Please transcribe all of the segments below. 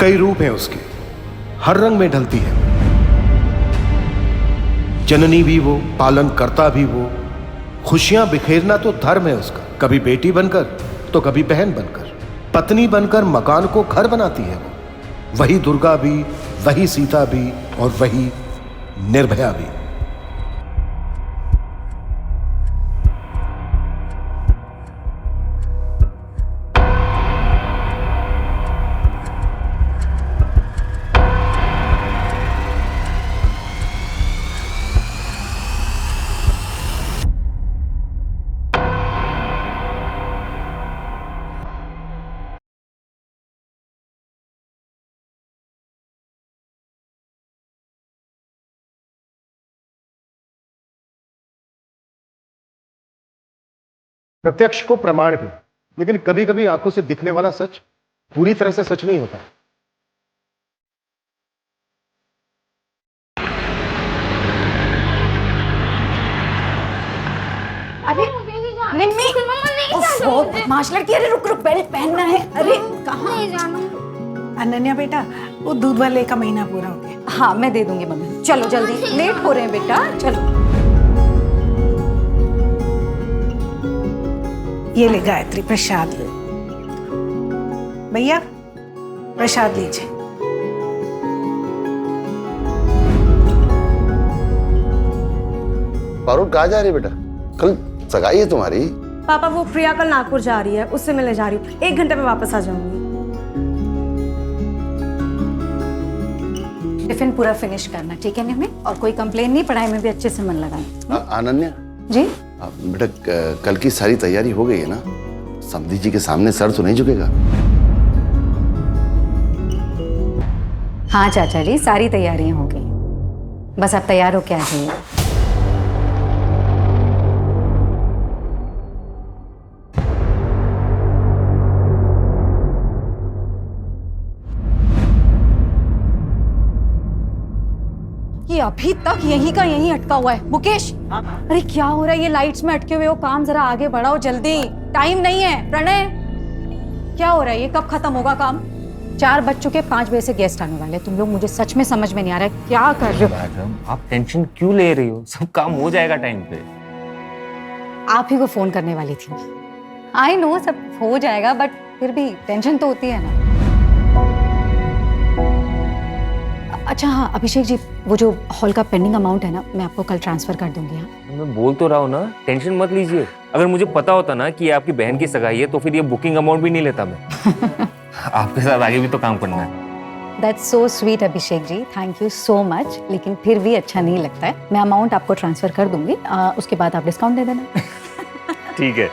कई रूप हैं उसके, हर रंग में ढलती है। जननी भी वो, पालन करता भी वो, खुशियां बिखेरना तो धर्म है उसका। कभी बेटी बनकर तो कभी बहन बनकर, पत्नी बनकर मकान को घर बनाती है वो। वही दुर्गा भी, वही सीता भी और वही निर्भया भी। प्रत्यक्ष को प्रमाण भी, लेकिन कभी कभी आंखों से दिखने वाला सच पूरी तरह से सच नहीं होता। अरे निम्मी, ओफो, बदमाश लड़की, अरे रुक रुक, बेल्ट पहनना है। अरे कहाँ अनन्या बेटा, वो दूध वाले का महीना पूरा हो गया। हाँ मैं दे दूंगी मम्मी, चलो जल्दी, लेट हो रहे हैं बेटा, चलो। ये ले गायत्री, प्रसाद ले। भैया प्रसाद लीजिए। पारुल कहाँ जा रही है बेटा? कल सगाई है तुम्हारी। पापा वो प्रिया कल नागपुर जा रही है, उससे मिलने जा रही हूँ। 1 घंटे में वापस आ जाऊंगी। टिफिन पूरा फिनिश करना, ठीक है निम्मी? और कोई कंप्लेन नहीं, पढ़ाई में भी अच्छे से मन लगाना। अनन्या जी बेटा, कल की सारी तैयारी हो गई है ना? समधी जी के सामने सर तो नहीं झुकेगा? हाँ चाचा जी, सारी तैयारियां हो गई, बस आप तैयार हो क्या है। ये अभी तक यहीं का यहीं अटका हुआ है। मुकेश, अरे क्या हो रहा है? ये लाइट्स में अटके हुए हो, काम जरा आगे बढ़ाओ जल्दी, टाइम नहीं है। प्रणय, क्या हो रहा है? ये कब खत्म होगा काम? 4 बज चुके, 5 बजे से गेस्ट आने वाले। तुम लोग, मुझे सच में समझ में नहीं आ रहा है क्या कर रहे हो। मैडम आप टेंशन क्यों ले रही हो? सब काम हो जाएगा टाइम पे। आप ही को फोन करने वाली थी। आई नो सब हो जाएगा, बट फिर भी टेंशन तो होती है ना। अच्छा हाँ अभिषेक जी, वो जो हॉल का पेंडिंग अमाउंट है ना, मैं आपको कल ट्रांसफर कर दूंगी। हाँ मैं बोल तो रहा हूँ ना, टेंशन मत लीजिए। अगर मुझे पता होता ना कि ये आपकी बहन की सगाई है तो फिर ये बुकिंग अमाउंट भी नहीं लेता मैं। आपके साथ आगे भी तो काम करना है। That's so sweet Abhishek ji, thank you so much. लेकिन फिर भी अच्छा नहीं लगता है। मैं अमाउंट आपको ट्रांसफर कर दूंगी, उसके बाद आप डिस्काउंट दे देना। ठीक है।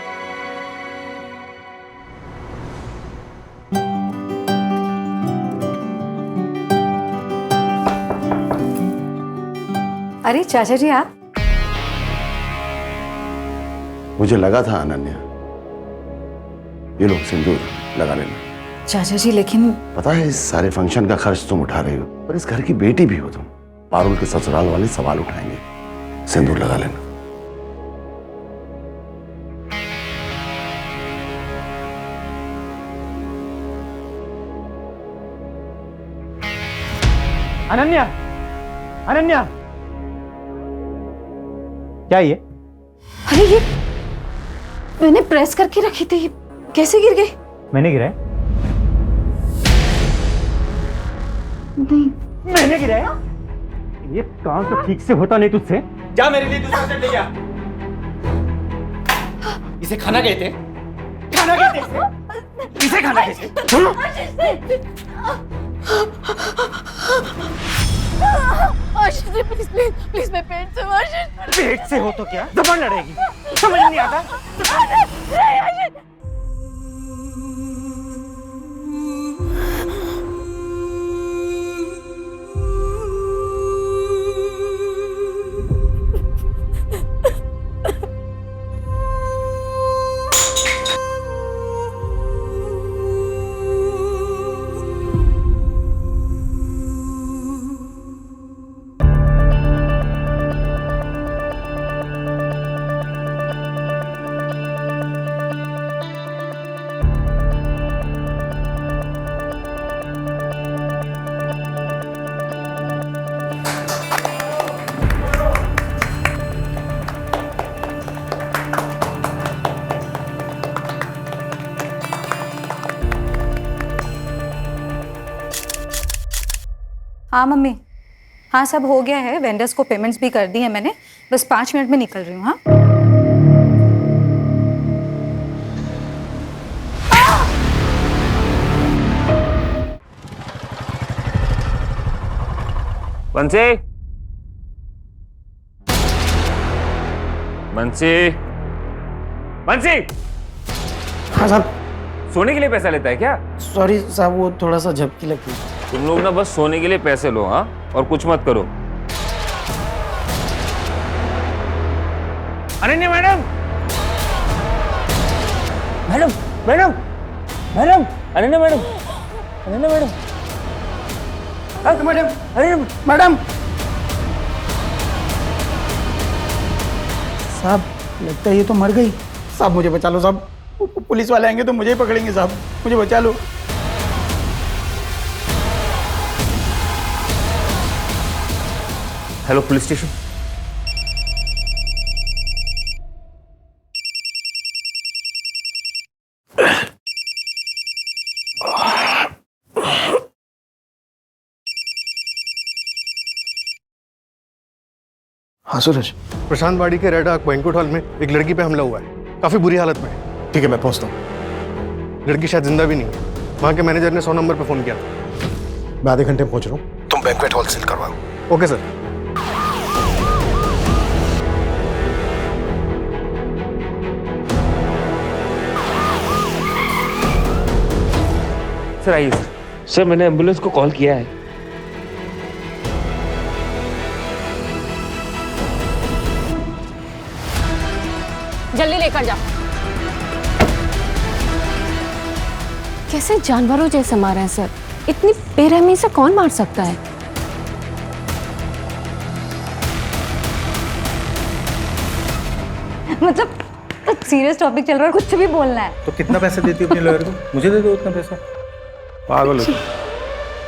अरे चाचा जी आप? मुझे लगा था अनन्या, ये लो सिंदूर लगा लेना। चाचा जी लेकिन पता है इस सारे फंक्शन का खर्च तुम उठा रही हो, पर इस घर की बेटी भी हो तुम। पारुल के ससुराल वाले सवाल उठाएंगे, सिंदूर लगा लेना। अनन्या, अनन्या, क्या ये? अरे ये मैंने प्रेस करके रखी थी, ये कैसे गिर गई? मैंने गिराया? नहीं। मैंने गिराया? ये काम तो ठीक से होता नहीं तुझसे। जा मेरे लिए दूसरा सेट ले जा। इसे खाना कहते हैं? खाना कहते हैं इसे? खाना कहते हैं? Ashish ji please please please, मैं पेट से हूँ। आशीष पेट से हो तो क्या जबान लड़ेगी? समझ नहीं आता। नहीं आशीष। हाँ मम्मी, हाँ सब हो गया है, वेंडर्स को पेमेंट्स भी कर दी है मैंने, बस 5 मिनट में निकल रही हूँ। हाँ बंसी, बंसी, बंसी, हाँ साहब, सोने के लिए पैसा लेता है क्या? सॉरी साहब, वो थोड़ा सा झपकी लगती है। तुम लोग ना बस सोने के लिए पैसे लो, हाँ, और कुछ मत करो। Ananya madam, madam, madam, madam, Ananya madam, Ananya madam, madam, अरे मैडम साहब, लगता है ये तो मर गई। साहब मुझे बचा लो साहब, पुलिस वाले आएंगे तो मुझे ही पकड़ेंगे साहब, मुझे बचा लो। Hello police station. हाँ सूरज, प्रशांत बाड़ी के रेड आर्क बैंक्वेट हॉल में एक लड़की पे हमला हुआ है, काफी बुरी हालत में है। ठीक है, मैं पहुंचता हूँ। लड़की शायद जिंदा भी नहीं है। वहाँ के मैनेजर ने 100 नंबर पे फोन किया था। मैं आधे घंटे में पहुंच रहा हूँ, तुम बैंक्वेट हॉल सील करवाओ। Okay sir. सर आइए सर। सर मैंने एम्बुलेंस को कॉल किया है। जल्दी लेकर जाओ। कैसे जानवरों जैसे मारा है सर? इतनी बेरहमी से कौन मार सकता है? मतलब सीरियस टॉपिक चल रहा है, कुछ भी बोलना है। तो कितना पैसा देती हो अपने लॉयर को? मुझे दे दो उतना पैसा। पागल हो।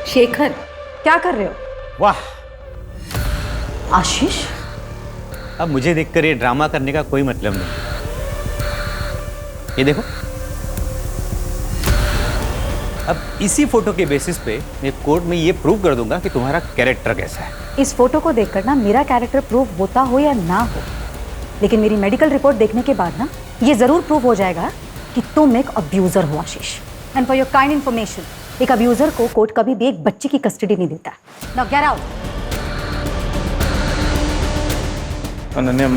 शेखर, क्या कर रहे हो? वाह, आशीष, अब मुझे देखकर ये ड्रामा करने का कोई मतलब नहीं। ये देखो, अब इसी फोटो के बेसिस पे मैं कोर्ट में ये प्रूव कर दूंगा कि तुम्हारा कैरेक्टर कैसा है। इस फोटो को देखकर ना मेरा कैरेक्टर प्रूव होता हो या ना हो, लेकिन मेरी मेडिकल रिपोर्ट देखने के बाद ना ये जरूर प्रूव हो जाएगा कि तुम एक अब्यूजर हो Ashish. And for your kind information, एक अब्यूजर को कोर्ट कभी भी एक बच्चे की कस्टडी नहीं देता। Now get out. Ananya,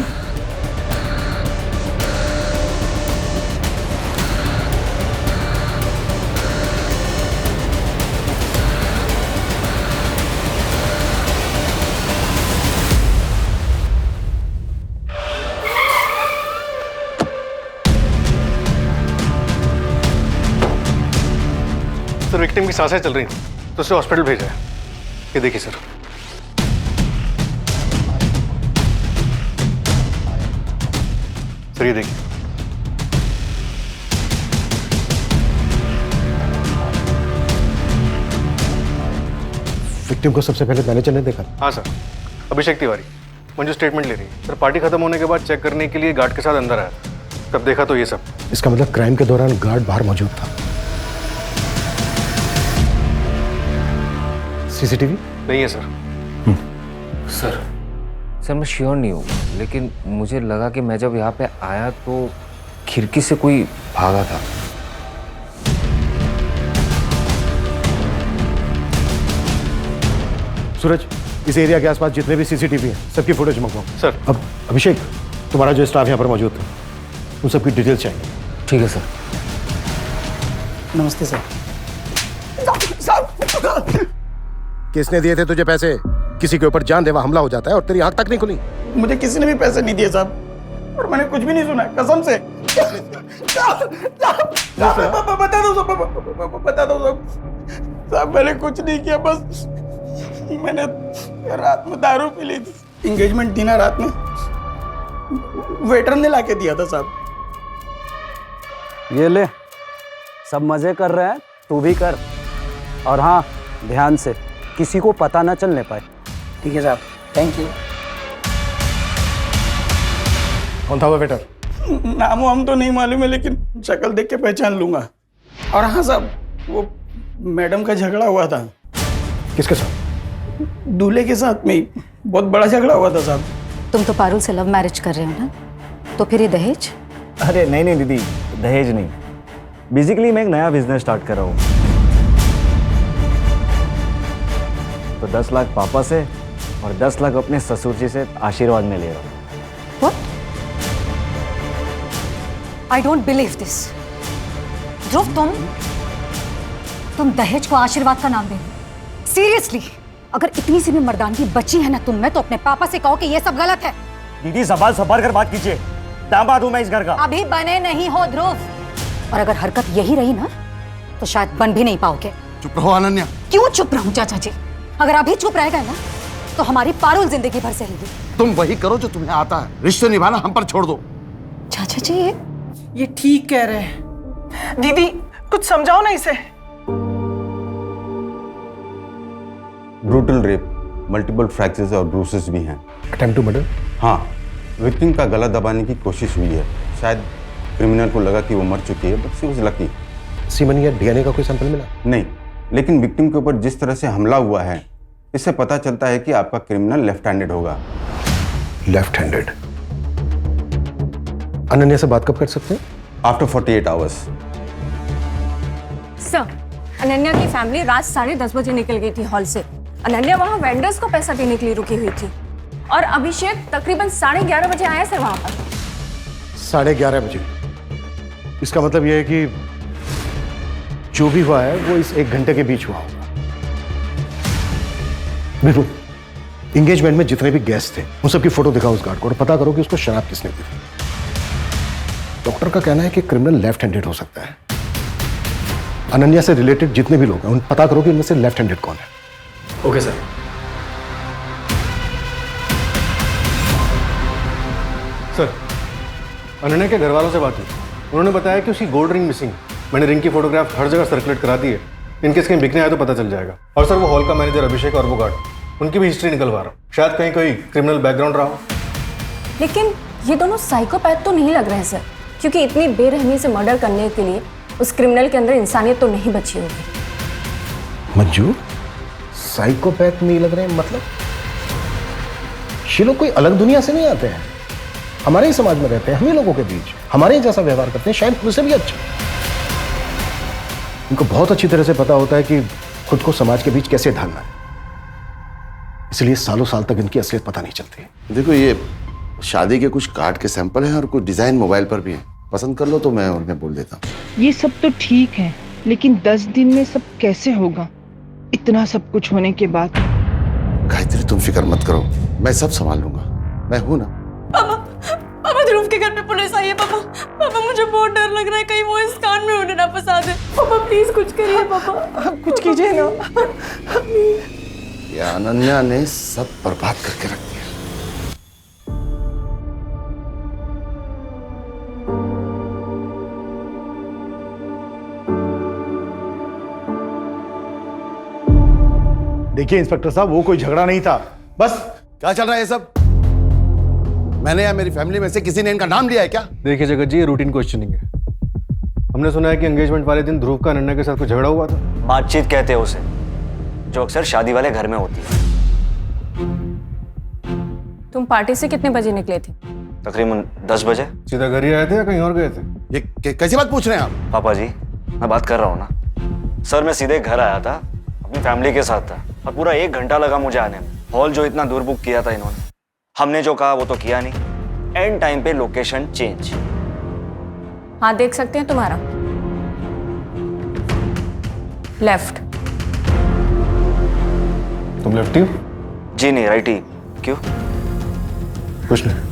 sir victim की सांसें चल रही थी तो उसे हॉस्पिटल भेजा है। ये देखिए सर। सर ये देखिए। विक्टिम को सबसे पहले मैनेजर ने देखा? हाँ सर, अभिषेक तिवारी। मंजू स्टेटमेंट ले रही है सर। पार्टी खत्म होने के बाद चेक करने के लिए गार्ड के साथ अंदर आया, तब देखा तो ये सब। इसका मतलब क्राइम के दौरान गार्ड बाहर मौजूद था। सीसीटीवी नहीं है सर। सर सर मैं श्योर नहीं हूँ, लेकिन मुझे लगा कि मैं जब यहाँ पे आया तो खिड़की से कोई भागा था। सूरज, इस एरिया के आसपास जितने भी सीसीटीवी हैं सबकी फुटेज मंगवाओ। सर। अब अभिषेक, तुम्हारा जो स्टाफ यहाँ पर मौजूद था उन सबकी डिटेल्स चाहिए। ठीक है सर। नमस्ते सर। किसने दिए थे तुझे पैसे? किसी के ऊपर जानलेवा हमला हो जाता है और तेरी आंख तक नहीं खुली। मुझे किसी ने भी पैसे नहीं दिए साहब, और मैंने कुछ भी नहीं सुना कसम से। बता दो साहब, बता दो साहब, मैंने कुछ नहीं किया, बस मैंने रात में दारू पी ली थी। एंगेजमेंट थी ना रात में, वेटर ने लाके दिया था साहब। ये ले, सब मजे कर रहे हैं, तू भी कर। और हाँ, ध्यान से, किसी को पता ना चलने पाए। ठीक है साहब, थैंक यू। कौन था वो वेटर? नाम हम तो नहीं मालूम है, लेकिन शक्ल देख के पहचान लूंगा। और हाँ साहब, वो मैडम का झगड़ा हुआ था। किसके साथ? दूल्हे के साथ में बहुत बड़ा झगड़ा हुआ था साहब। तुम तो पारुल से लव मैरिज कर रहे हो ना, तो फिर ये दहेज? अरे नहीं नहीं दीदी, दहेज नहीं। बेसिकली मैं एक नया बिजनेस स्टार्ट कर रहा हूँ, तो 10 लाख पापा से और 10 लाख अपने ससुर जी से आशीर्वाद में ले रहा हूँ। What? I don't believe this. ध्रुव, तुम दहेज को आशीर्वाद का नाम दे रहे हो? सीरियसली? अगर इतनी सी भी मर्दानगी बची है ना तुम में, तो अपने पापा से कहो कि ये सब गलत है। दीदी सवाल सवार कर बात कीजिए, दामाद हूं मैं इस घर का। अभी बने नहीं हो ध्रुव, और अगर हरकत यही रही ना तो शायद बन भी नहीं पाओगे। चुप रहो अनन्या। क्यों चुप रहूं चाचा जी? अगर अभी चुप रह गए ना तो हमारी पारुल जिंदगी भर सहेगी। तुम वही करो जो तुम्हें आता है, रिश्ते निभाना हम पर छोड़ दो। चाचा जी ये ठीक कह रहे हैं। दीदी कुछ समझाओ ना इसे। ब्रूटल रेप, मल्टीपल फ्रैक्चर्स और ब्रूसेस भी हैं। Attempt to murder? हाँ, विक्टिम का गला दबाने की कोशिश हुई है। शायद क्रिमिनल को लगा कि वो मर चुकी है, but she was lucky. Semen या डीएनए का कोई सैंपल मिला? नहीं, लेकिन विक्टिम के ऊपर जिस तरह से हमला हुआ है, इससे पता चलता है कि आपका क्रिमिनल लेफ्ट हैंडेड होगा। Left handed? अनन्या से बात कब कर सकते हैं? After 48 hours. सर, अनन्या की फैमिली रात 10:30 बजे निकल गई थी हॉल से। अनन्या वहाँ वेंडर्स को पैसा देने के लिए रुकी हुई थी और अभिषेक तकरीबन 11:30 बजे आया सर वहाँ पर। 11:30 बजे? इसका मतलब यह है कि जो भी हुआ है वो इस 1 घंटे के बीच हुआ होगा। बिल्कुल, एंगेजमेंट में जितने भी गेस्ट थे उन सबकी फोटो दिखाओ उस गार्ड को और पता करो कि उसको शराब किसने दी थी। डॉक्टर का कहना है कि क्रिमिनल लेफ्ट हैंडेड हो सकता है। अनन्या से रिलेटेड जितने भी लोग हैं उन पता करो कि उनमें से लेफ्ट हैंडेड कौन है। Okay sir. सर, अनन्या के घर वालों से बात हुई, उन्होंने बताया कि उसकी गोल्ड रिंग मिसिंग। मैंने रिंग की फोटोग्राफ हर जगह सर्कुलेट करा दी है, इनकेस कहीं बिकने आए तो पता चल जाएगा। और सर वो हॉल का मैनेजर अभिषेक और वो गार्ड, उनकी भी हिस्ट्री निकलवा रहा हूँ, शायद कहीं कोई क्रिमिनल बैकग्राउंड रहा हो। लेकिन ये दोनों साइकोपैथ तो नहीं लग रहे हैं सर, क्योंकि इतनी बेरहमी से मर्डर करने के लिए उस क्रिमिनल के अंदर इंसानियत तो नहीं बची होगी। मंजू, साइकोपैथ नहीं लग रहे हैं मतलब? ये लोग कोई अलग दुनिया से नहीं आते हैं, हमारे ही समाज में रहते हैं, हम ही लोगों के बीच हमारे ही जैसा व्यवहार करते हैं, शायद उनसे भी अच्छा। इनको बहुत अच्छी तरह से पता होता है कि खुद को समाज के बीच कैसे ढालना है, इसलिए सालों साल तक इनकी असलियत पता नहीं चलती। देखो, ये शादी के कुछ कार्ड के सैंपल हैं और कुछ डिजाइन मोबाइल पर भी हैं। पसंद कर लो तो मैं उन्हें बोल देता हूँ। ये सब तो ठीक है, लेकिन 10 दिन में सब कैसे होगा, इतना सब कुछ होने के बाद? गायत्री, तुम फिक्र मत करो, मैं सब संभाल लूंगा, मैं हूं ना। पापा ध्रुव के घर पे पुलिस आई है। पापा मुझे बहुत डर लग रहा है, कहीं वो इस कांड में उन्हें ना फंसा दे। पापा प्लीज कुछ करिए पापा। कुछ कीजिए ना। ये अनन्या ने सब बर्बाद करके रख दिया। देखिए इंस्पेक्टर साहब, वो कोई झगड़ा नहीं था, बस। क्या चल रहा है ये सब? मैंने या मेरी फैमिली में से किसी ने इनका नाम लिया है क्या? देखिए जगत जी, ये रूटीन क्वेश्चनिंग है। हमने सुना है कि एंगेजमेंट वाले दिन ध्रुव का अनन्या के साथ कुछ झगड़ा हुआ था। बातचीत कहते हैं उसे, जो अक्सर शादी वाले घर में होती है। तुम पार्टी से कितने बजे निकले थे? तकरीबन 10 बजे। सीधा घर ही आए थे या कहीं और गए थे? ये कैसी बात पूछ रहे हैं आप? पापा जी, मैं बात कर रहा हूँ ना सर। मैं सीधे घर आया था, अपनी फैमिली के साथ था, और पूरा 1 घंटा लगा मुझे आने में। हॉल जो इतना दूर बुक किया था इन्होंने, हमने जो कहा वो तो किया नहीं। एंड टाइम पे लोकेशन चेंज। हाँ देख सकते हैं तुम्हारा लेफ्ट। तुम लेफ्टी हो? जी नहीं, राइटी। क्यों? कुछ नहीं।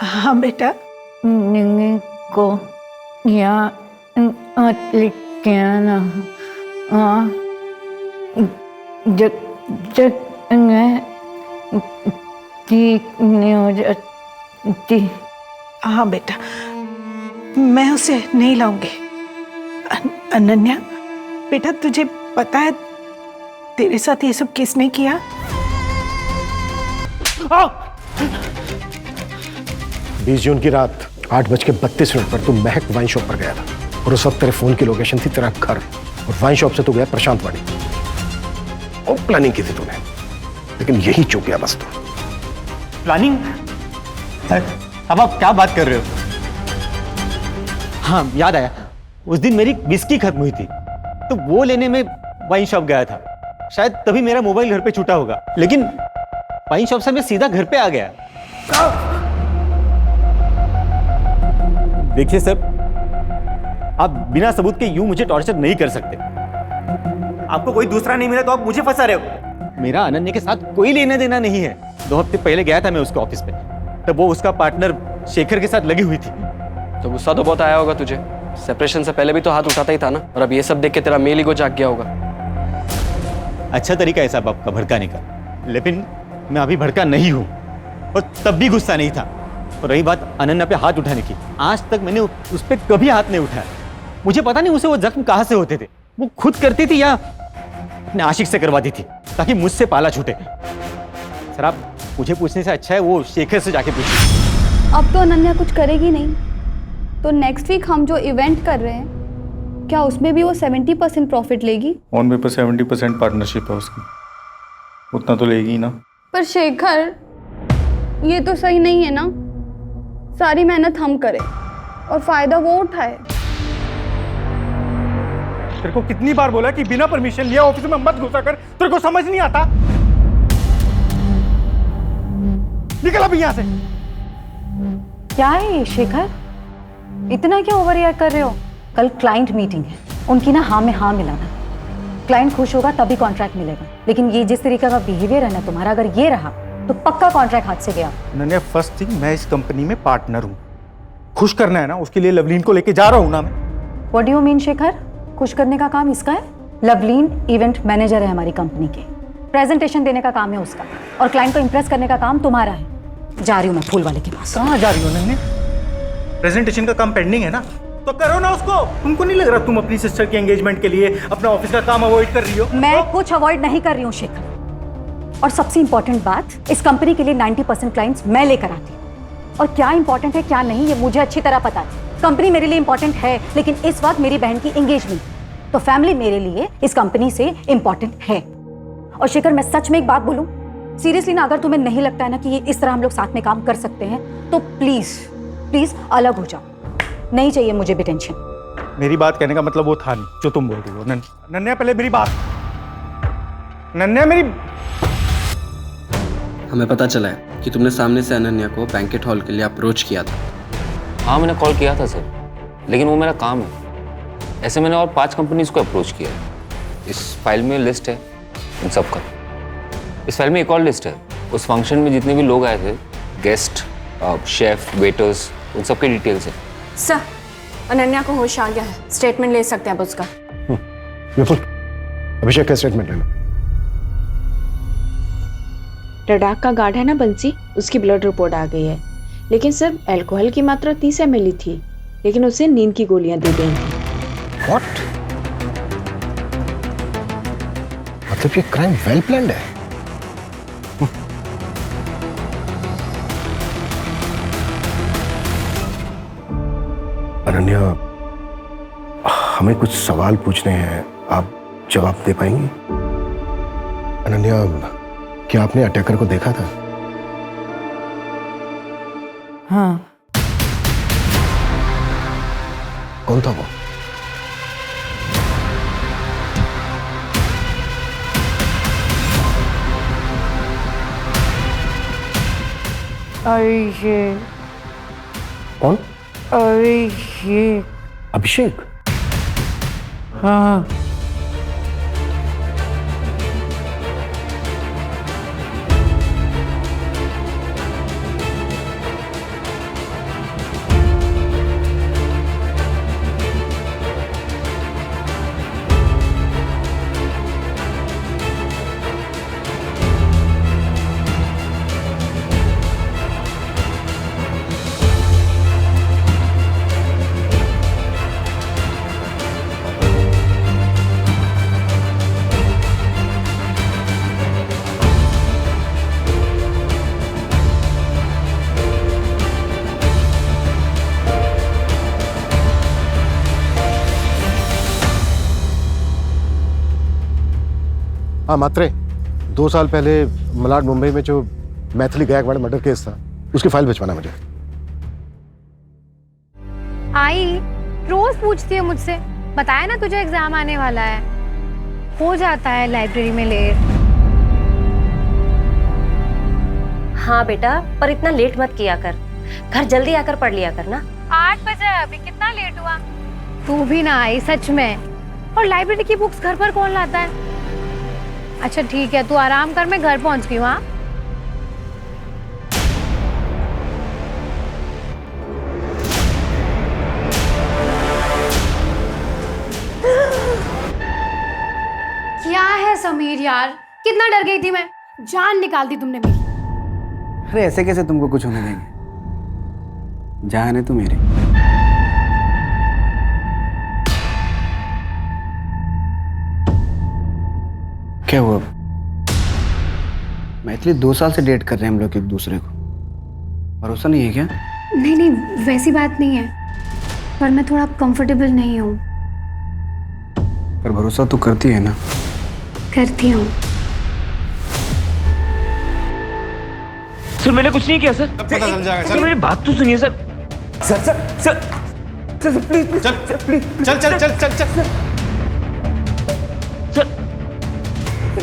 हाँ बेटा। को यहाँ लिख के आना। हाँ, जग हाँ बेटा, मैं उसे नहीं लाऊंगी। अनन्या बेटा, तुझे पता है तेरे साथ ये सब किसने किया? 20 जून की रात 8:32 पर तू महक वाइन शॉप पर गया था और उस वक्त तेरे फोन की लोकेशन थी तेरा घर, और वाइन शॉप से तू गया प्रशांत वाड़ी। और प्लानिंग की थी तूने, लेकिन यही चूक गया बस तू। प्लानिंग? अब आप क्या बात कर रहे हो? हाँ, याद आया, उस दिन मेरी विस्की खत्म हुई थी तो वो लेने में वाइन शॉप गया था। शायद तभी मेरा मोबाइल घर पे छूटा होगा, लेकिन वाइन शॉप से मैं सीधा घर पे आ गया। देखिए सर, आप बिना सबूत के यूं मुझे टॉर्चर नहीं कर सकते। आपको कोई दूसरा नहीं मिला तो आप मुझे फंसा रहे हो। मेरा अनन्या के साथ कोई लेना देना नहीं है। 2 हफ्ते पहले गया था मैं उसके ऑफिस पे, तब वो उसका पार्टनर शेखर के साथ लगी हुई थी। तो गुस्सा तो बहुत आया होगा तुझे। सेपरेशन से पहले भी तो हाथ उठाता ही था ना, और अब ये सब देख के तेरा मेल ईगो जाग गया होगा। अच्छा तरीका है साहब आपका भड़काने का, लेकिन मैं अभी भड़का नहीं हूं और तब भी गुस्सा नहीं था। और रही बात अनन्या पे हाथ उठाने की, आज तक मैंने उस पर कभी हाथ नहीं उठाया। मुझे पता नहीं उसे वो जख्म कहां से होते थे, वो खुद करती थी या अपने आशिक से करवाती थी ताकि मुझसे पाला छूटे। सर आप मुझे पूछने से अच्छा है वो शेखर से जाके पूछिए। अब तो अनन्या कुछ करेगी नहीं, तो नेक्स्ट वीक हम जो इवेंट कर रहे हैं, क्या उसमें भी वो 70% प्रॉफिट लेगी? ऑन पेपर 70% पार्टनरशिप है उसकी, उतना तो लेगी ही ना। पर शेखर, ये तो सही नहीं है ना। सारी मेहनत हम करें और फायदा वो उठाए। तेरे को कितनी बार बोला कि बिना परमिशन लिया ऑफिस में मत घुसा कर, तेरे को समझ नहीं आता? निकल अभी यहाँ से। क्या है ये शेखर, इतना क्या ओवर रिएक्ट कर रहे हो? कल क्लाइंट मीटिंग है, उनकी ना हाँ में हाँ मिलाना। क्लाइंट खुश होगा तभी कॉन्ट्रैक्ट मिलेगा, लेकिन ये जिस तरीके का बिहेवियर है ना तुम्हारा, अगर ये रहा तो पक्का कॉन्ट्रैक्ट हाथ से गया। नन्या, फर्स्ट थिंग, मैं इस कंपनी में पार्टनर हूँ। खुश करना है ना, उसके लिए लवलीन को लेके जा रहा हूँ ना मैं। What do you mean Shekhar? खुश करने का काम इसका है? लवलीन इवेंट मैनेजर है हमारी कंपनी के, प्रेजेंटेशन देने का काम है उसका, और क्लाइंट को इंप्रेस करने का काम तुम्हारा है। जा रही हूँ मैं फूल वाले के पास। कहाँ जा रही हो नन्या? प्रेजेंटेशन का काम पेंडिंग है ना, तो करो ना उसको। तुमको नहीं लग रहा तुम अपनी सिस्टर के एंगेजमेंट के लिए अपना ऑफिस का काम अवॉइड कर रही हो? मैं कुछ अवॉइड नहीं कर रही हूँ शेखर, और सबसे इंपॉर्टेंट बात, इस कंपनी के लिए 90% क्लाइंट्स मैं लेकर आती हूँ, और क्या इंपॉर्टेंट है क्या नहीं ये मुझे अच्छी तरह पता है। कंपनी मेरे लिए इंपॉर्टेंट है, लेकिन इस वक्त मेरी बहन की एंगेजमेंट, तो फैमिली मेरे लिए इस कंपनी से इंपॉर्टेंट है। और शेखर, मैं सच में एक बात बोलूं, सीरियसली ना, अगर तुम्हें नहीं लगता है ना कि ये इस तरह हम लोग साथ में काम कर सकते हैं, तो प्लीज प्लीज अलग हो जाओ। नहीं चाहिए मुझे भी टेंशन। मेरी बात कहने का मतलब वो था नहीं जो तुम बोल रही हो। नन्या, पहले मेरी बात। नन्या, मेरी। हमें पता चला है कि तुमने सामने से अनन्या को बैंकेट हॉल के लिए अप्रोच किया था। हाँ, मैंने कॉल किया था सर, लेकिन वो मेरा काम है। ऐसे मैंने और 5 कंपनीज को अप्रोच किया है। इस फाइल में लिस्ट है इन सब का। इस फाइल में एक और लिस्ट है, उस फंक्शन में जितने भी लोग आए थे, गेस्ट, शेफ, वेटर्स, उन सब के डिटेल्स है। सर, अनन्या को होश आ गया है, स्टेटमेंट ले सकते हैं आप उसका। बिल्कुल, अभिषेक का स्टेटमेंट ले लो। लद्दाख का गार्ड है ना बंसी, उसकी ब्लड रिपोर्ट आ गई है, लेकिन सर अल्कोहल की मात्रा 30 ml थी, लेकिन उसे नींद की गोलियां दी गई थी। What? मतलब ये क्राइम वेल प्लान्ड है। अनन्या, हमें कुछ सवाल पूछने हैं, आप जवाब दे पाएंगी? अनन्या, क्या आपने अटैकर को देखा था? हाँ। कौन था वो? अभिषेक। कौन? अभिषेक। अभिषेक? हाँ। हाँ मात्रे, 2 साल पहले मलाड मुंबई में जो मैथिली गायकवाड़ मर्डर केस था, उसकी फाइल भिजवाना मुझे। आई रोज पूछती है मुझसे, बताया ना तुझे एग्जाम आने वाला है, हो जाता है लाइब्रेरी में लेट। हाँ बेटा, पर इतना लेट मत किया कर, घर जल्दी आकर पढ़ लिया कर ना। 8 बजे अभी कितना लेट हुआ। तू भी ना आई सच में, और लाइब्रेरी की बुक्स घर पर कौन लाता है। अच्छा ठीक है, तू आराम कर, मैं घर पहुंच गई हूँ। हाँ क्या है समीर यार, कितना डर गई थी मैं, जान निकाल दी तुमने मेरी। अरे ऐसे कैसे तुमको कुछ होने देंगे, जान है तू मेरी। क्या हुआ? मैथिली 2 साल से डेट कर रहे हैं हम लोग एक दूसरे को, भरोसा नहीं है क्या? नहीं नहीं, वैसी बात नहीं है, पर मैं थोड़ा कंफर्टेबल नहीं हूँ। पर भरोसा तो करती है ना? करती हूँ। सर मैंने कुछ नहीं किया सर। पता चल जाएगा सर, मेरी बात तो सुनिए sir. Sir sir sir sir please चल प्लीज चल चल चल चल चल सर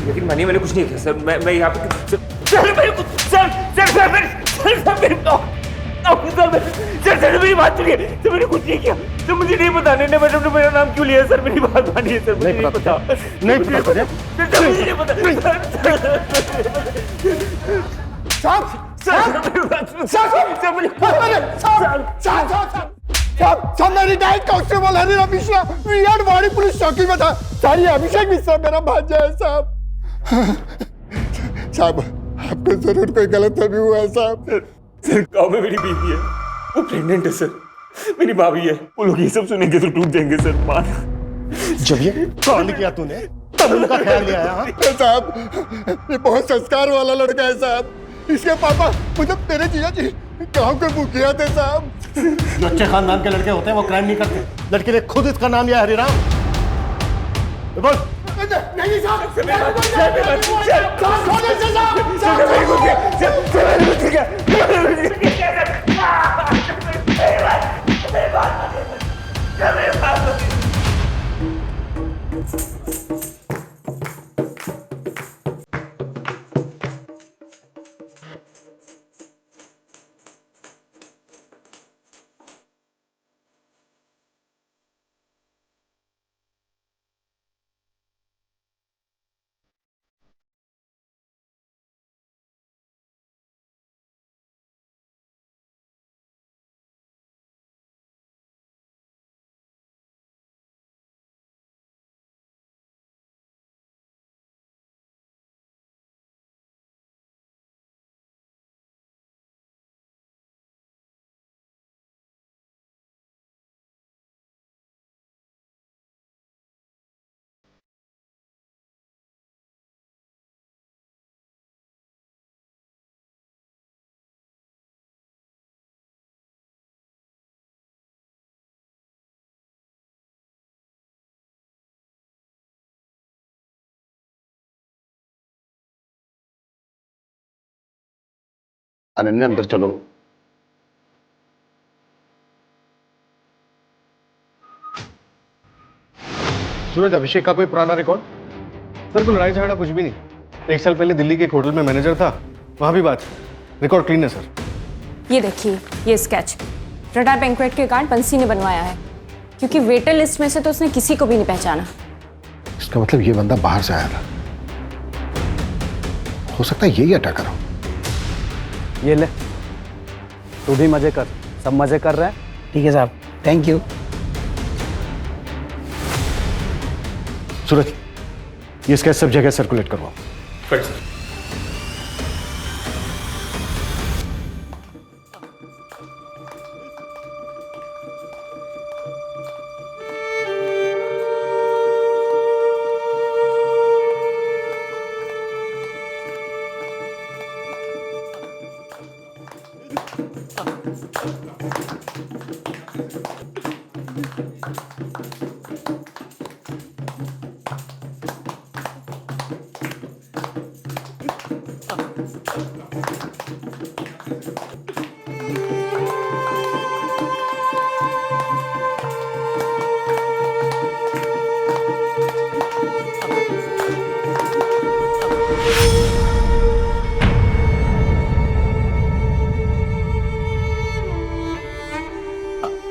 यकीन मानिए मैंने कुछ नहीं किया सर। मैं यहाँ पे सर मेरे को सर मेरी बात सुनिए सर, मैंने कुछ नहीं किया सर, मुझे नहीं पता मैडम ने मेरा नाम क्यों लिया सर, मेरी बात मानिए सर, मुझे नहीं पता, नहीं पता सर मुझे नहीं पता। मेरी डाइट कांस्टेबल हनीरा मिश्रा वीआर वाड़ी पुलिस चौकी में था। सारी अभिषेक मिश्रा मेरा भांजा है साहब। साहब आपको जरूर कोई गलतफहमी हुआ है साहब। सर गाँव में मेरी बीवी है, वो प्रेग्नेंट है सर, मेरी भाभी है, वो लोग ये सब सुनेंगे तो टूट जाएंगे सर। मान जब ये कौन किया तूने तब उनका ख्याल नहीं आया। साहब ये बहुत संस्कार वाला लड़का है साहब, इसके पापा मतलब तेरे जीजा जी गाँव के मुखिया थे साहब। जो अच्छे खानदान के लड़के होते हैं वो क्राइम नहीं करते, लड़के ने खुद इसका नाम लिया हरिराम। बोल नहीं साहब, अनन्या अंदर चलो। सूरज, अभिषेक का कोई पुराना रिकॉर्ड? सर कोई लड़ाई झगड़ा कुछ भी नहीं। 1 साल पहले दिल्ली के एक होटल में मैनेजर था, वहां भी बात। रिकॉर्ड क्लीन है सर। ये देखिए, ये स्केच रडार बैंक्वेट के कार्ड बंसी ने बनवाया है, क्योंकि वेटर लिस्ट में से तो उसने किसी को भी नहीं पहचाना। इसका मतलब ये बंदा बाहर से आया था, हो सकता है यही अटैकर हो। ये ले, तू भी मजे कर, सब मजे कर रहे हैं। ठीक है साहब, थैंक यू। सूरज, ये स्केच सब जगह सर्कुलेट करवाओ।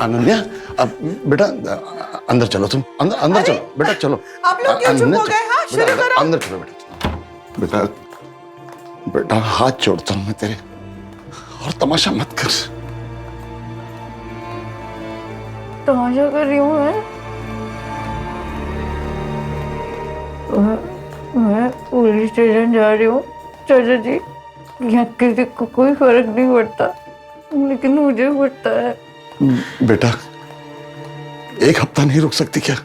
अनन्या, अब बेटा अंदर चलो, तुम अंदर अंदर चलो बेटा, चलो। आप लोग क्यों चुप अनन्या, हो गए? हाँ, शुरू बेटा, करो। अंदर चलो बेटा। बेटा बेटा हाथ जोड़ता हूं मैं तेरे, और तमाशा मत कर। तमाशा कर रही हूँ मैं पुलिस स्टेशन जा रही हूँ चाचा जी। यहाँ किसी को कोई फर्क नहीं पड़ता, लेकिन मुझे पड़ता है। बेटा एक हफ्ता नहीं रुक सकती क्या?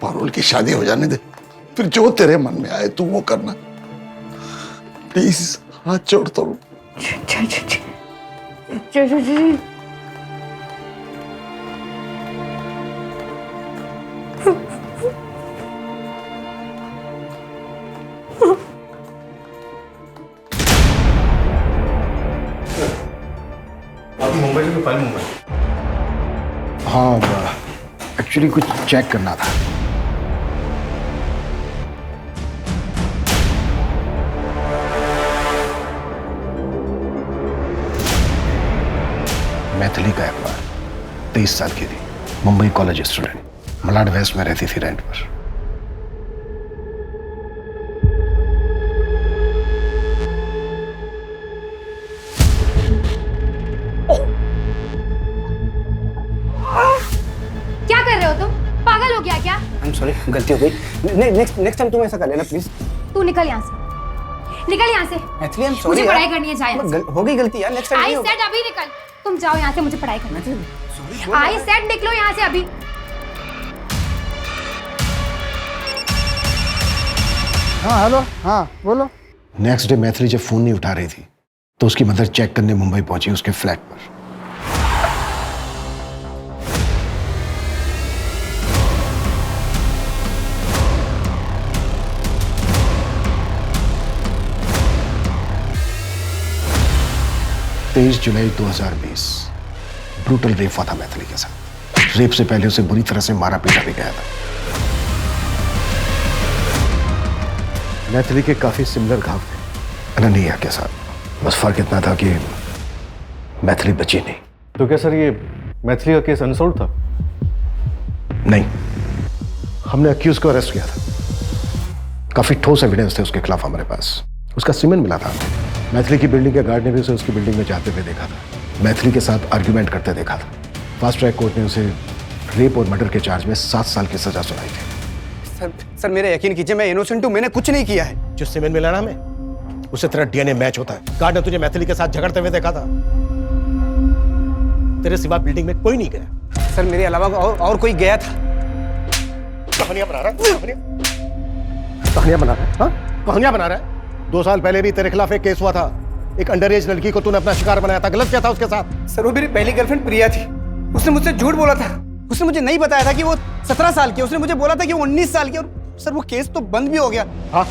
पारुल की शादी हो जाने दे, फिर जो तेरे मन में आए तू वो करना। प्लीज हाथ जोड़ता हूँ। चाचा जी आपकी मुंबई से कोई फाइल मंगवाई? हाँ, एक्चुअली कुछ चेक करना था। मैथिली का अखबार, 23 साल की थी, Mumbai college student, Malad west में रहती थी रेंट पर। क्या कर रहे हो तुम? पागल हो गया क्या? आई एम सॉरी, गलती हो गई। नेक्स्ट टाइम तुम ऐसा कर लेना प्लीज। तू निकल यहाँ से, निकल यहाँ से। मैथिली आई एम सॉरी, मुझे पढ़ाई करनी है, जा यहाँ से। हो गई गलती यार, नेक्स्ट टाइम आई नहीं होगा। सेड अभी निकल। तुम जाओ यहाँ से, मुझे पढ़ाई करनी है। आई सेड निकलो यहाँ से अभी। हाँ हेलो, हाँ बोलो। नेक्स्ट डे मैथिली जब फोन नहीं उठा रही थी तो उसकी मदर चेक करने मुंबई पहुंची उसके फ्लैट पर। जुलाई 2020 ब्रूटल रेप हुआ था मैथिली के साथ। रेप से पहले उसे बुरी तरह से मारा पीटा भी गया था। मैथिली के काफी सिमिलर घाव थे अनन्या के साथ, बस फर्क इतना था कि मैथिली बची नहीं। तो क्या सर ये मैथिली का केस अनसॉल्व था? नहीं, हमने अक्यूज को अरेस्ट किया था। काफी ठोस एविडेंस थे उसके खिलाफ हमारे पास। उसका सीमेन मिला था। मैथिली की बिल्डिंग के गार्ड ने भी उसे उसकी बिल्डिंग में जाते हुए देखा था। मैथिली के साथ आर्ग्यूमेंट करते देखा था। फास्ट ट्रैक कोर्ट ने उसे रेप और मर्डर के चार्ज में 7 साल की सजा सुनाई थी। सर मेरे यकीन कीजिए, मैं इनोसेंट हूं, मैंने कुछ नहीं किया है। जो सीमेन मिला ना हमें, उससे तेरा डीएनए मैच होता है। गार्ड ने तुझे मैथिली के साथ झगड़ते हुए देखा था। तेरे सिवा बिल्डिंग में कोई नहीं गया। सर मेरे अलावा और कोई गया था। कहानियां बना रहा है, कहानियां बना रहा है, हाँ? कहानियां बना रहा है। 2 साल पहले भी तेरे खिलाफ एक केस हुआ था। एक अंडर एज लड़की को तूने अपना शिकार बनाया था। गलत क्या था उसके साथ? सर वो मेरी पहली गर्लफ्रेंड प्रिया थी। उसने मुझसे झूठ बोला था। उसने मुझे नहीं बताया था कि वो 17 साल की। उसने मुझे बोला था कि वो 19 साल की। और सर वो केस तो बंद भी हो गया। हाँ,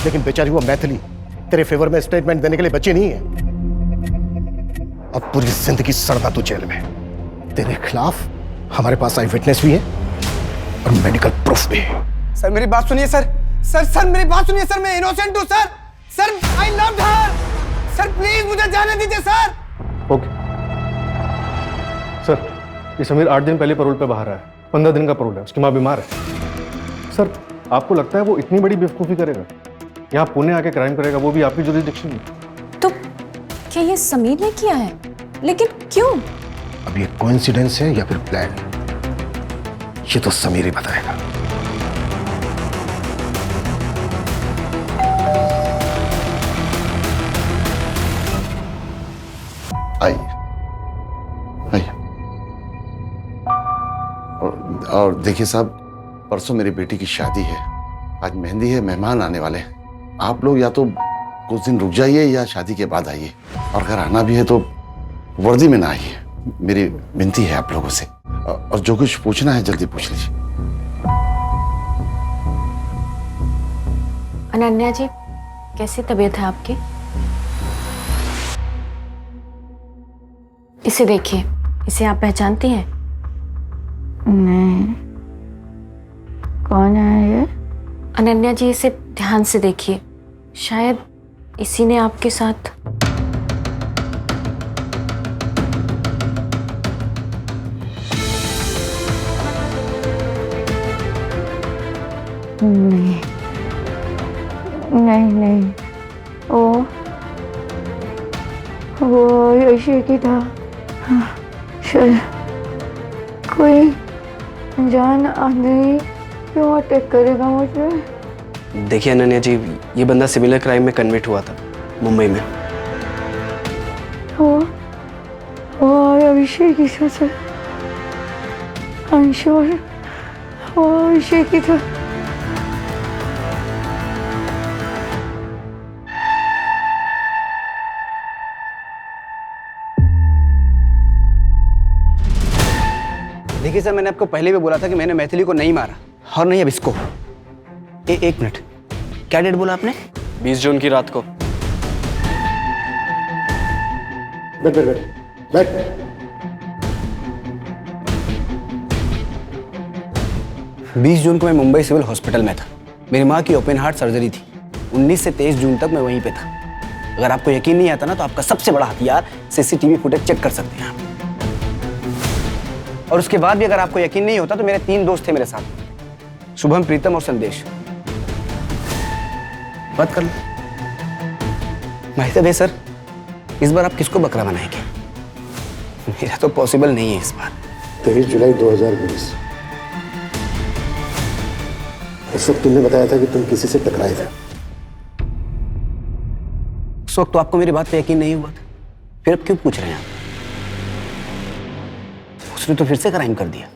लेकिन बेचारी वो मैथिली तेरे फेवर में स्टेटमेंट देने के लिए बची नहीं है। अब पूरी जिंदगी सड़ना तू जेल में। तेरे खिलाफ हमारे पास आई विटनेस भी है और मेडिकल प्रूफ भी है। सर मेरी बात सुनिए सर। सर मेरी बात सुनिए सर, मैं इनोसेंट हूं sir. Sir I loved her. Sir please मुझे जाने दीजिए सर। ओके सर, ये समीर 8 दिन पहले पैरोल पे बाहर आया। 15 दिन का पैरोल है, उसकी माँ बीमार है। सर आपको लगता है वो इतनी बड़ी बेवकूफ़ी करेगा? यहाँ पुणे आके क्राइम करेगा, वो भी आपकी जुरिसडिक्शन में? तो क्या ये समीर ने किया है? लेकिन क्यों? अब ये कोइंसिडेंस है या फिर प्लान, ये तो समीर ही बताएगा। आइए आइए। और देखिए साहब, परसों मेरी बेटी की शादी है। आज मेहंदी है, मेहमान आने वाले हैं। आप लोग या तो कुछ दिन रुक जाइए या शादी के बाद आइए। और अगर आना भी है तो वर्दी में ना आइए। मेरी विनती है आप लोगों से। और जो कुछ पूछना है जल्दी पूछ लीजिए। अनन्या जी, कैसी तबीयत है आपकी? इसे देखिए, इसे आप पहचानती हैं? नहीं, कौन है ये? अनन्या जी, इसे ध्यान से देखिए, शायद इसी ने आपके साथ। नहीं नहीं नहीं, वो यशी की था। शायद कोई अनजान आदमी क्यों अटैक करेगा मुझे। देखिए अनन्या जी, ये बंदा सिमिलर क्राइम में कन्विक्ट हुआ था मुंबई में। वो अभिषेक की था। I'm sure वो अभिषेक की था। देखिए सर, मैंने आपको पहले भी बोला था कि मैंने मैथिली को नहीं मारा और नहीं अब इसको। एक मिनट, क्या डेट बोला आपने? 20 जून की रात को। बैठ बैठ बैठ बैठ। 20 जून को मैं मुंबई सिविल हॉस्पिटल में था। मेरी माँ की ओपन हार्ट सर्जरी थी। 19 से 23 जून तक मैं वहीं पे था। अगर आपको यकीन नहीं आता ना, तो आपका सबसे बड़ा हथियार सीसीटीवी फुटेज चेक कर सकते हैं आप। और उसके बाद भी अगर आपको यकीन नहीं होता तो मेरे 3 दोस्त थे मेरे साथ, शुभम, प्रीतम और संदेश। बात कर लो। महताब सर, इस बार आप किसको बकरा बनाएंगे? मेरा तो पॉसिबल नहीं है इस बार। 23 जुलाई 2020। उस वक्त तुमने बताया था कि तुम किसी से टकराए थे। उस वक्त तो आपको मेरी बात पे यकीन नहीं हुआ था, फिर अब क्यों पूछ रहे हैं आप? उसने तो फिर से क्राइम कर दिया।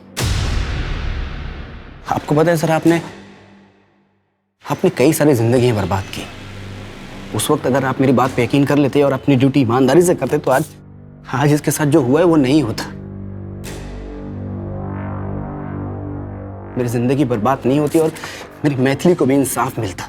आपको पता है सर, आपने कई सारी जिंदगियां बर्बाद की। उस वक्त अगर आप मेरी बात पे यकीन कर लेते और अपनी ड्यूटी ईमानदारी से करते तो आज इसके साथ जो हुआ है वो नहीं होता। मेरी जिंदगी बर्बाद नहीं होती और मेरी मैथिली को भी इंसाफ मिलता।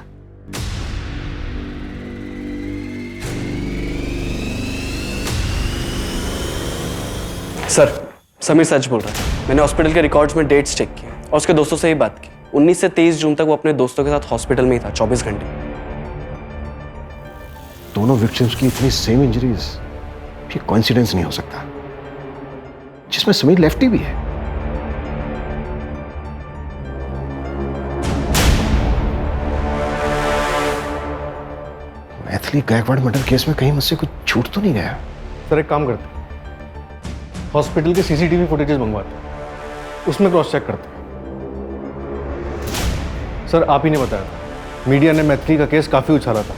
सर, समीर सच बोल रहा है। मैंने हॉस्पिटल के रिकॉर्ड्स में डेट्स चेक किए और उसके दोस्तों से ही बात की। 19 से 23 जून तक वो अपने दोस्तों के साथ हॉस्पिटल में ही था, 24 घंटे। दोनों विक्टिम्स की इतनी सेम इंजरीज, ये कोइंसिडेंस नहीं हो सकता, जिसमें समीर लेफ्टी भी है। मैथिली गायकवाड़ मर्डर केस में कहीं मुझसे कुछ छूट तो नहीं गया? सर एक काम करते हैं, हॉस्पिटल के सीसीटीवी फुटेजेस मंगवाते हैं, उसमें क्रॉस चेक करते हैं। सर आप ही ने बताया था, मीडिया ने मैथिली का केस काफी उछाला था।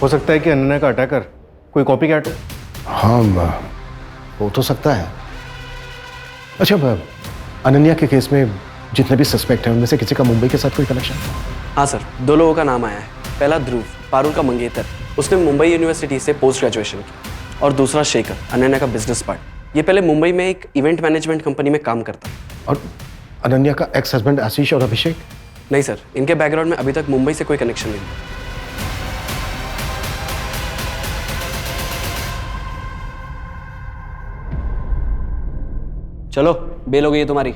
हो सकता है कि अनन्या का अटैकर कोई कॉपी कैट हो। हाँ, हो तो सकता है। अच्छा, अनन्या के केस में जितने भी सस्पेक्ट हैं उनमें से किसी का मुंबई के साथ कोई कनेक्शन? हाँ सर, 2 लोगों का नाम आया है। पहला ध्रुव, पारुल का मंगेतर, उसने मुंबई यूनिवर्सिटी से पोस्ट ग्रेजुएशन की। और दूसरा शेखर, अनन्या का बिजनेस पार्टनर। ये पहले मुंबई में एक इवेंट मैनेजमेंट कंपनी में काम करता। और अनन्या का एक्स हस्बैंड आशीष और अभिषेक? नहीं सर, इनके बैकग्राउंड में अभी तक मुंबई से कोई कनेक्शन नहीं। चलो, बेल हो गई है तुम्हारी।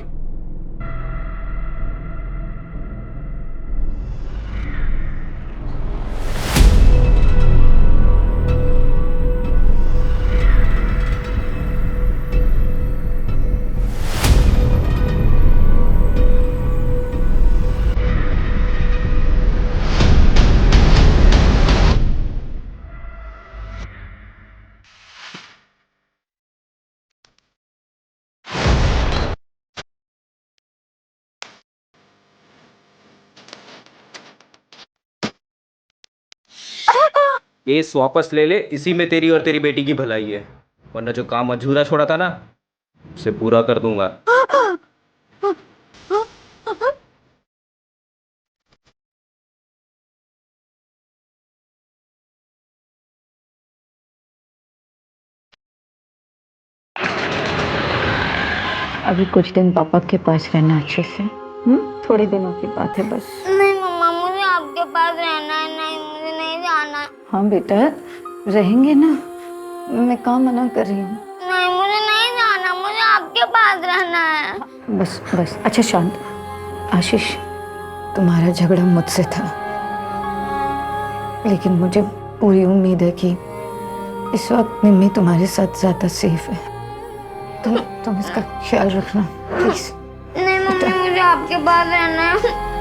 केस वापस ले ले, इसी में तेरी और तेरी बेटी की भलाई है, वरना जो काम अधूरा छोड़ा था ना, उसे पूरा कर दूंगा। अभी कुछ दिन पापा के पास रहना अच्छे से। थोड़े दिनों की बात है बस। नहीं मम्मा, मुझे आपके पास रहना है। नहीं, मुझे नहीं जाना है। हाँ बेटा, रहेंगे ना, मैं कहाँ मना कर रही हूँ। नहीं, मुझे नहीं जाना, मुझे आपके पास रहना है। बस बस, अच्छा शांत। आशीष, तुम्हारा झगड़ा मुझसे था, लेकिन मुझे पूरी उम्मीद है कि इस वक्त मिम्मी तुम्हारे साथ ज्यादा सेफ है। तुम इसका ख्याल रखना प्लीज। नहीं मम्मी, मुझे आपके पास रहना है।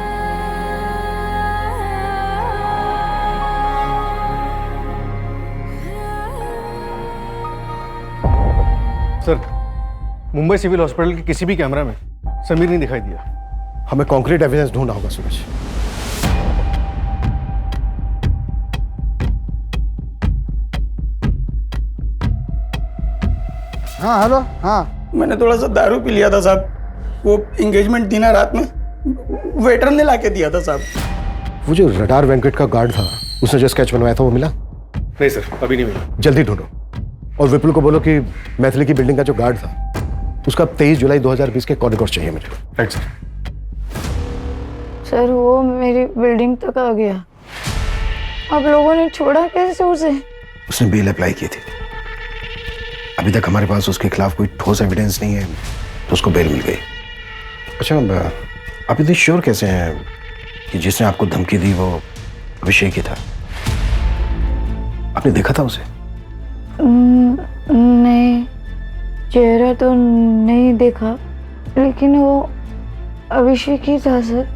सर, मुंबई सिविल हॉस्पिटल के किसी भी कैमरा में समीर नहीं दिखाई दिया। हमें कॉन्क्रीट एविडेंस ढूंढना होगा सूरज। हाँ हेलो। हाँ मैंने थोड़ा सा दारू पी लिया था साहब। वो एंगेजमेंट थी ना रात में, वेटर ने लाके दिया था साहब। वो जो रडार वेंकट का गार्ड था, उसने जो स्केच बनवाया था वो मिला? नहीं सर, अभी नहीं मिला। जल्दी ढूंढो और विपुल को बोलो कि मैथिली की बिल्डिंग का जो गार्ड था उसका 23 जुलाई 2020 के कॉरिडोर चाहिए मुझे। Right sir. सर वो मेरी बिल्डिंग तक आ गया, आप लोगों ने छोड़ा कैसे उसे? उसने बेल अप्लाई की थी। अभी तक हमारे पास उसके खिलाफ कोई ठोस एविडेंस नहीं है, तो उसको बेल मिल गई। अच्छा, आप इतनी श्योर कैसे हैं कि जिसने आपको धमकी दी वो अभिषेक ही था? आपने देखा था उसे? नहीं, चेहरा तो नहीं देखा, लेकिन वो अभिषेक ही था सर।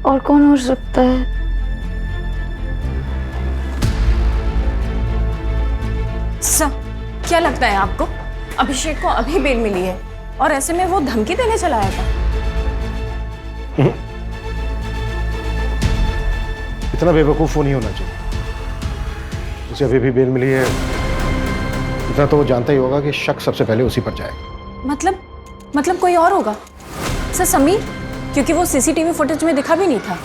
और कौन हो सकता है? सर, क्या लगता है आपको अभिषेक को अभी बेल मिली है और ऐसे में वो धमकी देने चला आया था? इतना बेवकूफ वो नहीं होना चाहिए। उसे अभी भी बेल मिली है, इतना तो वो जानता ही होगा कि शक सबसे पहले उसी पर जाएगा। मतलब कोई और होगा सर? समीर, क्योंकि वो सीसीटीवी फुटेज में दिखा भी नहीं था।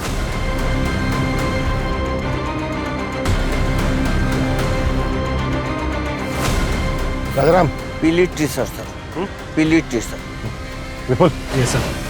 राजाराम, पीली टी शर्ट सर, पीली टी शर्ट। विपुल। ये सर।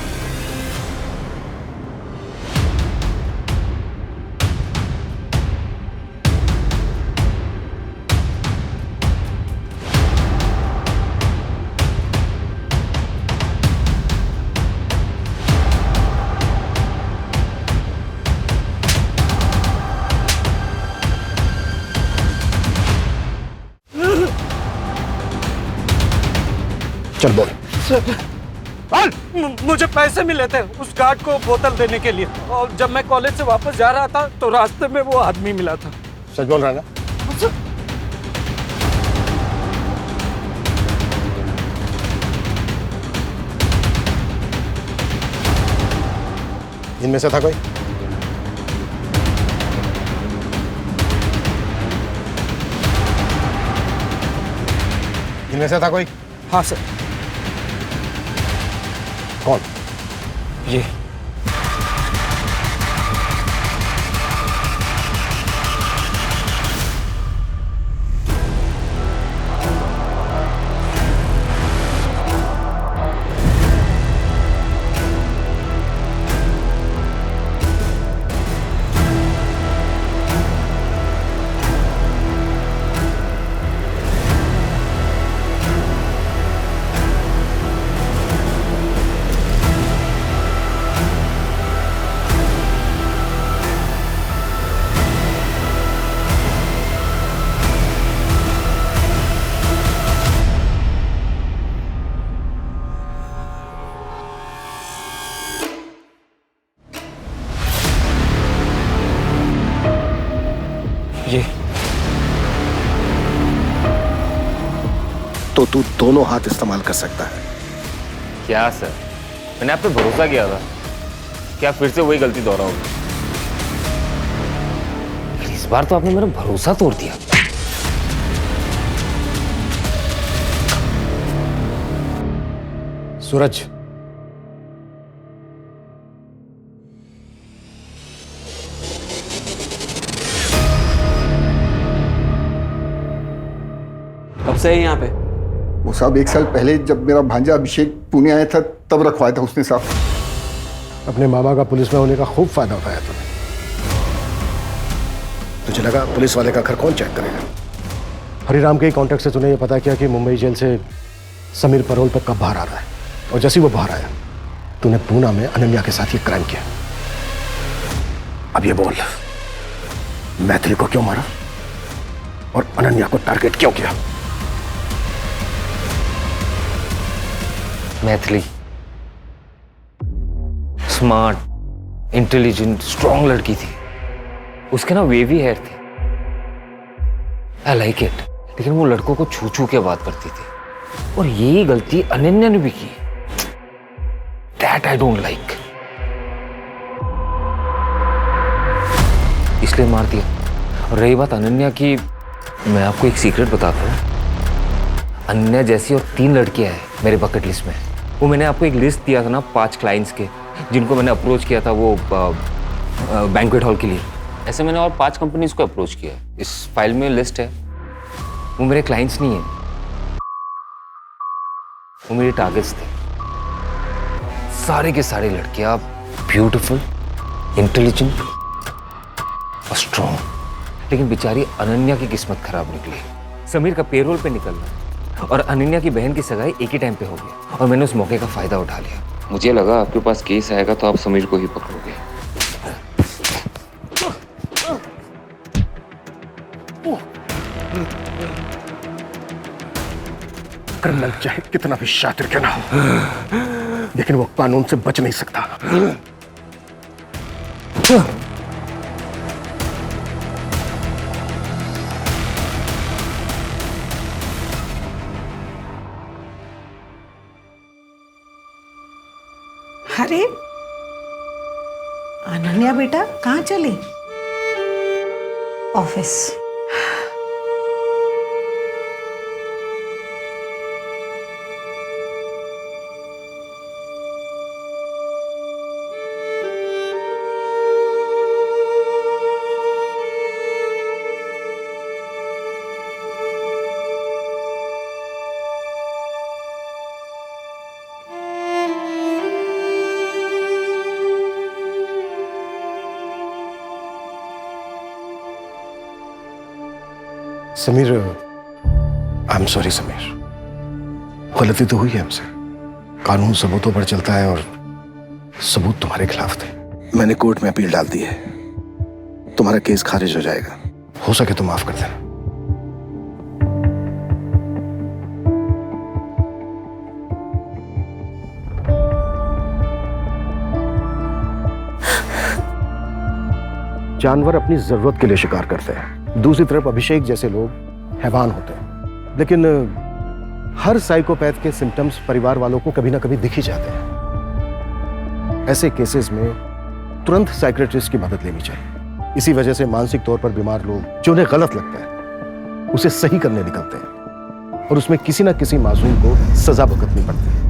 चल बोल। मुझे पैसे मिले थे उस गार्ड को बोतल देने के लिए, और जब मैं कॉलेज से वापस जा रहा था तो रास्ते में वो आदमी मिला था। सच बोल रहा है ना? इनमें से था कोई? इनमें से था कोई? हाँ सर। कौन? ये तो तू दोनों हाथ इस्तेमाल कर सकता है। क्या सर, मैंने आप पे भरोसा किया था, क्या फिर से वही गलती दोहराओगे? इस बार तो आपने मेरा भरोसा तोड़ दिया। सूरज, कब से है यहाँ पे? वो साहब 1 साल पहले जब मेरा भांजा अभिषेक पुणे आया था तब रखवाया था उसने साहब। अपने मामा का पुलिस में होने का खूब फायदा उठाया तूने। तुझे लगा पुलिस वाले का घर कौन चेक करेगा? हरिराम के कॉन्टेक्ट से तूने ये पता किया कि मुंबई जेल से समीर पैरोल पर कब बाहर आ रहा है, और जैसे ही वो बाहर आया तूने पूना में अनन्या के साथ ये क्राइम किया। अब ये बोल, मैथिली को क्यों मारा और अनन्या को टारगेट क्यों किया? मैथिली स्मार्ट, इंटेलिजेंट, स्ट्रॉन्ग लड़की थी। उसके ना वेवी हेयर थे। I like it. लेकिन वो लड़कों को छू छू के बात करती थी। और यही गलती अनन्या ने भी की। दैट आई डोंट लाइक, इसलिए मार दिया। और रही बात अनन्या की, मैं आपको एक सीक्रेट बताता हूँ। अनन्या जैसी और 3 लड़कियां हैं मेरे बकेट लिस्ट में। वो मैंने आपको एक लिस्ट दिया था ना 5 क्लाइंट्स के, जिनको मैंने अप्रोच किया था वो बैंक्वेट हॉल के लिए। ऐसे मैंने और 5 कंपनीज को अप्रोच किया। इस फाइल में लिस्ट है। वो मेरे क्लाइंट्स नहीं है, वो मेरे टारगेट्स थे। सारे के सारे लड़कियां ब्यूटीफुल, इंटेलिजेंट और स्ट्रॉन्ग। लेकिन बेचारी अनन्या की किस्मत खराब निकली। समीर का पेरोल पे निकलना और अनन्या की बहन की सगाई एक ही टाइम पे हो गया, और मैंने उस मौके का फायदा उठा लिया। मुझे लगा आपके पास केस आएगा तो आप समीर को ही पकड़ोगे। क्रिमिनल चाहे कितना भी शातिर क्यों ना हो, लेकिन वो कानून से बच नहीं सकता। अरे अनन्या बेटा, कहाँ चली? Office. Sameer, I am sorry Sameer, गलती तो हुई है हमसे। कानून सबूतों पर चलता है और सबूत तुम्हारे खिलाफ थे। मैंने कोर्ट में अपील डाल दी है, तुम्हारा केस खारिज हो जाएगा। हो सके तो माफ कर देना। जानवर अपनी जरूरत के लिए शिकार करते हैं, दूसरी तरफ अभिषेक जैसे लोग हैवान होते हैं। लेकिन हर साइकोपैथ के सिम्टम्स परिवार वालों को कभी ना कभी दिख ही जाते हैं। ऐसे केसेस में तुरंत साइकियाट्रिस्ट की मदद लेनी चाहिए। इसी वजह से मानसिक तौर पर बीमार लोग जो उन्हें गलत लगता है उसे सही करने निकलते हैं, और उसमें किसी ना किसी मासूम को सजा भुगतनी पड़ती है।